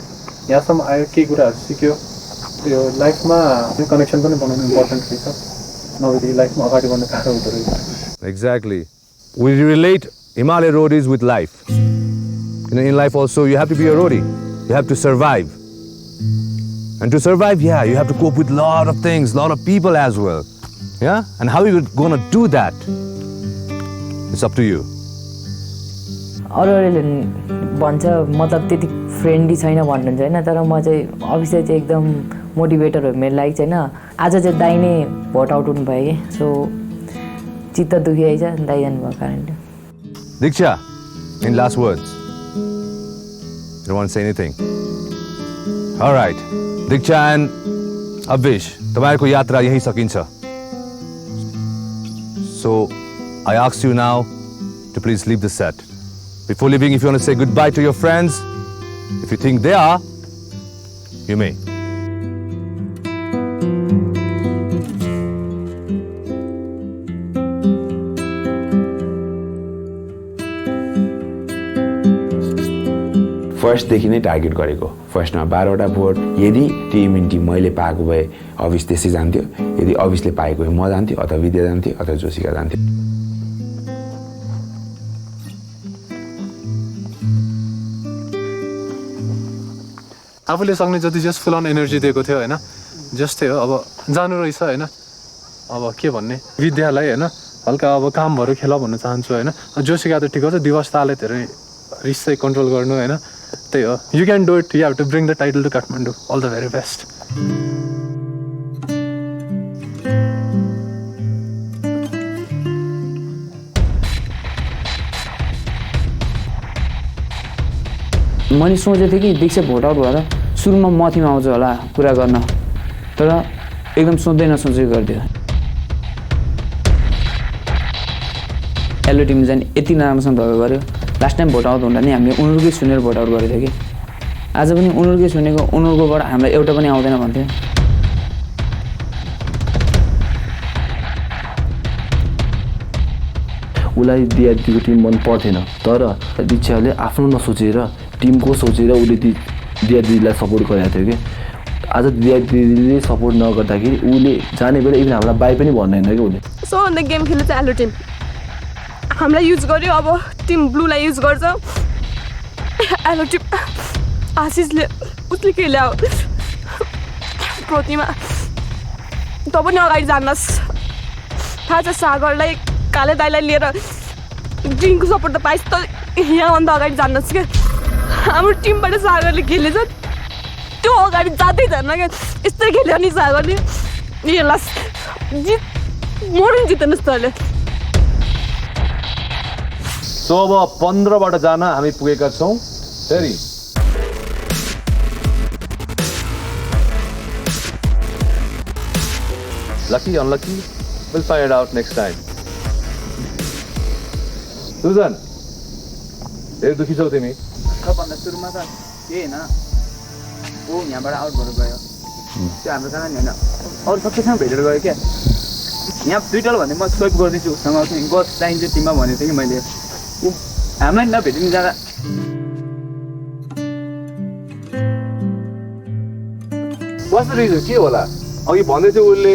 यहाँसम्म आयो केही कुराहरु सिक्यो त्यो लाइफमा कनेक्सन पनि बनाउनु इम्पोर्टेन्ट रहेछ नभए लाइफमा अगाडि बढ्न गाह्रो हुँदो रहेछ
Exactly. We relate Himalaya roadies with life. In life also, you have to be a roadie. You have to survive. And to survive, yeah, you have to cope with a lot of things, a lot of people as well. Yeah? And how are you going to do that? It's up to you.
अरूहरूले भन्छ मतलब त्यति friendly छैन भन्नुहुन्छ होइन तर म चाहिँ अभियसली चाहिँ एकदम मोटिभेटर हो मेरो लागि चाहिँ होइन आज चाहिँ दाइ नै भोट आउट हुनुभयो कि सो चित्त दुखिआइछ दाइ जानुभएको कारणले
Diksha, in last words. You don't want to say anything? All right. Diksha and Abhish, तपाईँको यात्रा यही सकिन्छ. So, I ask you now to please leave the set. Before leaving, if you want to say goodbye to your friends, if you think they are, you may.
फर्स्टदेखि नै target गरेको फर्स्टमा 12वटा vote यदि त्यो immunity मैले पाएको भए अभिष त्यसै जान्थ्यो यदि अभिषले पाएको भए म जान्थ्यो अथवा विद्या जान्थ्यो अथवा जोशिका जान्थ्यो
आफूले सक्ने जति जस्ट फुल अन एनर्जी दिएको थियो होइन जस्तै हो अब जानु रहेछ होइन अब के भन्ने विद्यालाई होइन हल्का अब कामहरू खेल भन्न चाहन्छु होइन जोशिका त ठिक हो दिवस ताले धेरै रिस चाहिँ कन्ट्रोल गर्नु होइन त्यही हो you can do it you have to bring the title to Kathmandu all the very best
मैले सोचेको थिएँ कि दीक्षा भोट आउट भएर सुरुमा म थिम आउँछु होला कुरा गर्न तर एकदम सोच्दै नसोचेको गरिदियो एलो टिम चाहिँ यति नराम्रोसँग धोका गऱ्यो लास्ट टाइम भोट आउट हुँदा नि हामीले उनीहरूकै सुनेर भोट आउट गरेको थियो कि आज पनि उनीहरूकै सुनेको उनीहरूकोबाट हामीलाई एउटा पनि आउँदैन भन्थ्यो
उसलाई दियादीको टिम मन पर्थेन तर दीक्षाले आफ्नो नसोचेर टिमको सोचेर उसले दियादीलाई सपोर्ट गरेको थियो कि आज दियादीले सपोर्ट नगर्दाखेरि उसले जाने बेला इभन हामीलाई बाई पनि भन्दैन कि उसले
सबभन्दा गेम खेल्नु चाहिँ एलो टिम हामीलाई युज गर्यो अब टिम ब्लूलाई युज गर्छ एलो टिम आशिषले उसले के ल्यायो प्रतिमा त पनि अगाडि जानुहोस् थाहा छ सागरलाई काले दाइलाई लिएर ड्रिङ्कको सपोर्ट त पाइस् त यहाँभन्दा अगाडि जानुहोस् क्या हाम्रो टिमबाट सागरले खेलेछ त्यो अगाडि जाँदै जान्न क्या यस्तै खेल्यो नि सागरले यसलाई मोडन जित्नुहोस् त अहिले
सो अब 15बाट जान हामी पुगेका छौँ फेरि lucky unlucky will find out next time Sujan धेरै दुखी छौ तिमी
भन्दा सुरुमा त के होइन ऊ यहाँबाट आउट भएर गयो त्यो हाम्रो कारण होइन अरू सबैसँग भेटेर गयो क्या यहाँ दुईवटा भने म स्वेप गरिदिन्छु उसँग गस चाहिन्छ टिममा भनेको थिएँ कि मैले ऊ हामीलाई नभेटिनु जाँदा
वाट्स द रिजन के होला अघि भन्दै थियो उसले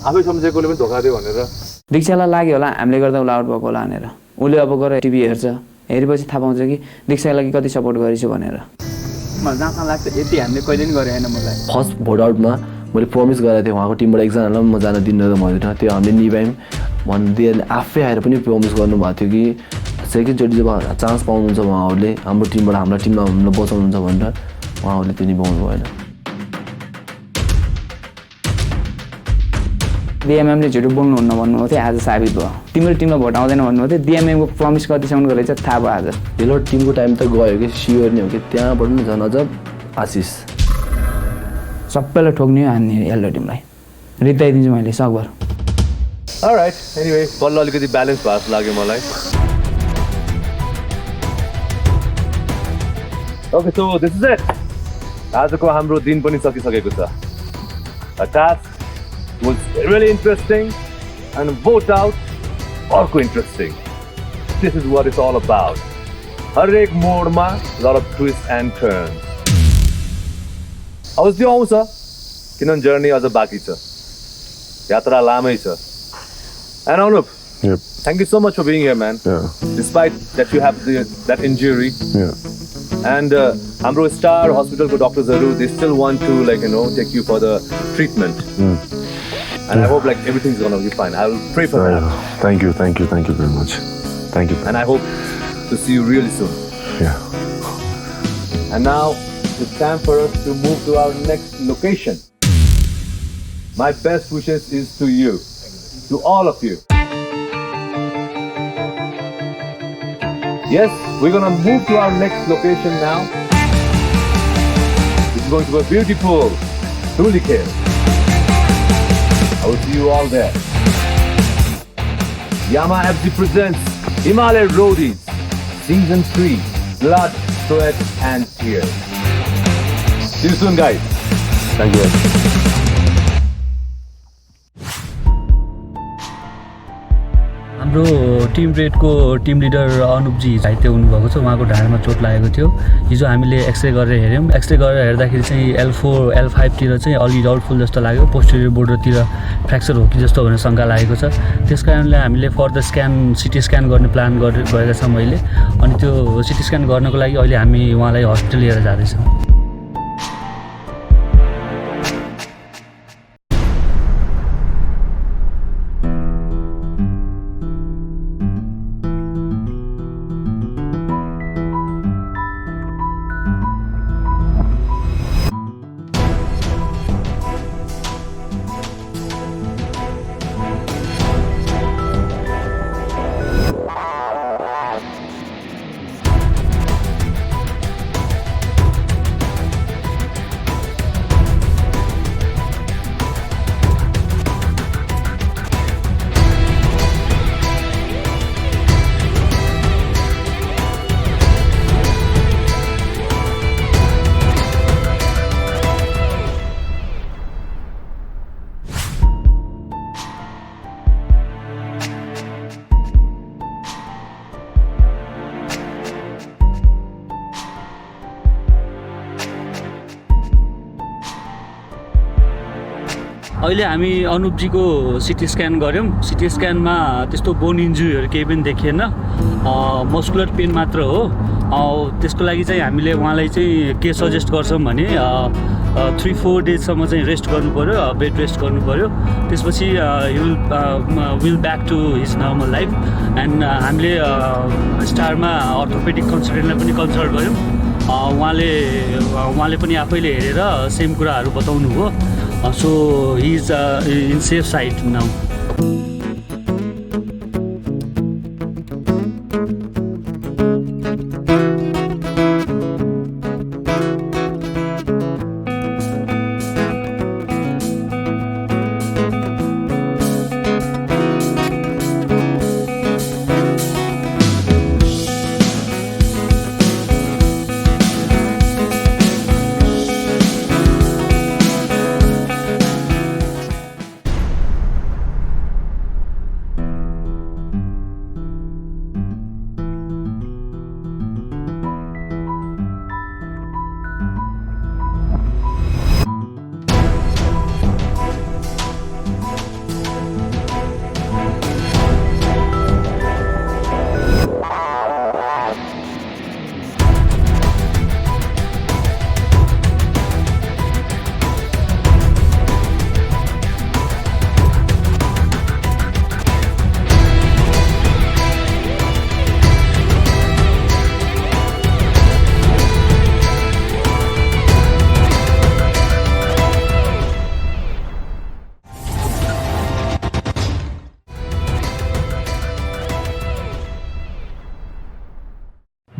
आफै सम्झेकोले पनि धोका दियो भनेर
दीक्षालाई लाग्यो होला हामीले गर्दा उसलाई आउट भएको होला भनेर उसले अब गएर टिभी हेर्छ हेरेपछि थाहा पाउँछ कि दीक्षालाई लागि कति सपोर्ट गरेछु भनेर मलाई जहाँसम्म लाग्छ यति हामीले कहिले पनि गरे होइन मलाई
फर्स्ट भोट आउटमा मैले प्रमिस गरेको थिएँ उहाँको टिमबाट एकजनालाई पनि म जान दिन्न भनेर त्यो हामीले निभायौँ भन्दै आफै आएर पनि प्रमिस गर्नुभएको थियो कि सेकेन्डचोटि जब चान्स पाउनुहुन्छ उहाँहरूले हाम्रो टिमबाट हाम्रो टिममा हामीलाई बचाउनुहुन्छ भनेर उहाँहरूले त्यो निभाउनु भएन
डिएमएमले झुटो बोल्नुहुन्न भन्नुभएको थियो आज साबित भयो तिम्रो टिममा भोट आउँदैन भन्नुभएको थियो डिएमएमको प्रमिस कतिसम्म गरेछ थाहा भयो आज
यसो टिमको टाइम त गयो कि स्योर नै हो कि त्यहाँबाट पनि झन् अझ आशिष
सबैलाई ठोक्ने हान्ने एल्डो टिमलाई रित्ताइदिन्छु मैले सकभर
अलराइट एनीवे बल्ल अलिकति ब्यालेन्स भएको जस्तो लाग्यो मलाई okay so this is it आजको हाम्रो दिन पनि सकिसकेको छ task was really interesting and vote out also interesting. This is what it's all about. Harek mode ma lot of twists and turns. अब त्यो आउँछ किनभने जर्नी अझ बाँकी छ, यात्रा लामै छ. And Anup, thank you so much for being here, man. Despite that you have that injury. And हाम्रो Star Hospital को doctors they still want to take you for the treatment. And I hope everything's gonna be fine. I will pray for that.
Thank you very much. Thank you.
And I hope to see you really soon.
Yeah.
And now it's time for us to move to our next location. My best wishes is to you, to all of you. Yes, we're gonna move to our next location now. It's going to be beautiful Dhulikhere. I will see you all there. Yamaha FC presents Himalaya Roadies Season 3, Blood, Sweat and Tears. See you soon, guys.
Thank you.
हाम्रो team रेडको team leader अनुपजी घाइते हुनुभएको छ. उहाँको ढाडमा चोट लागेको थियो. हिजो हामीले एक्सरे गरेर हेऱ्यौँ. एक्सरे गरेर हेर्दाखेरि चाहिँ L4 L5तिर चाहिँ अलि डाउटफुल जस्तो लाग्यो. पोस्टेरियर बोर्डरतिर फ्र्याक्चर हो कि जस्तो भन्ने शङ्का लागेको छ. त्यस कारणले हामीले फर्दर सिटी स्क्यान गर्ने प्लान गरेका छौँ मैले. अनि त्यो सिटी स्क्यान गर्नको लागि अहिले हामी उहाँलाई हस्पिटल लिएर जाँदैछौँ. अहिले हामी अनुपजीको सिटी स्क्यान गऱ्यौँ. सिटी स्क्यानमा त्यस्तो बोन इन्जुरीहरू केही पनि देखिएन. मस्कुलर पेन मात्र हो. त्यसको लागि चाहिँ हामीले उहाँलाई चाहिँ के सजेस्ट गर्छौँ भने 3-4 डेजसम्म चाहिँ रेस्ट गर्नु पऱ्यो, बेड रेस्ट गर्नु पऱ्यो. त्यसपछि will back to his normal life. And हामीले स्टारमा अर्थोपेडिक कन्सल्टेन्टलाई पनि कन्सल्ट गऱ्यौँ. उहाँले पनि आफैले हेरेर सेम कुराहरू बताउनु भयो. So he's in safe side now.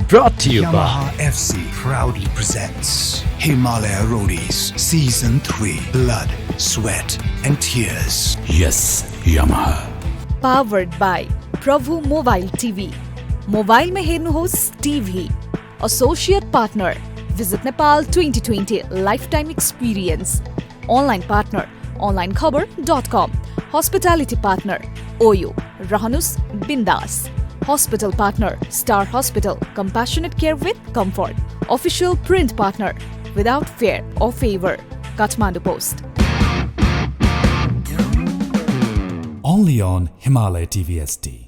Brought to you Yamaha FC proudly presents Himalaya Roadies Season 3, Blood, Sweat and Tears.
Yes, Yamaha.
Powered by Prabhu Mobile TV. Mobile में हेर्नुहोस् TV. Associate partner Visit Nepal 2020 Lifetime Experience. Online partner onlinekhabar.com. Hospitality partner Oyo Rahanus Bindas. Hospital partner Star Hospital, compassionate care with comfort. Official print partner Without Fear or Favor, Kathmandu Post.
only on Himalaya TV SD.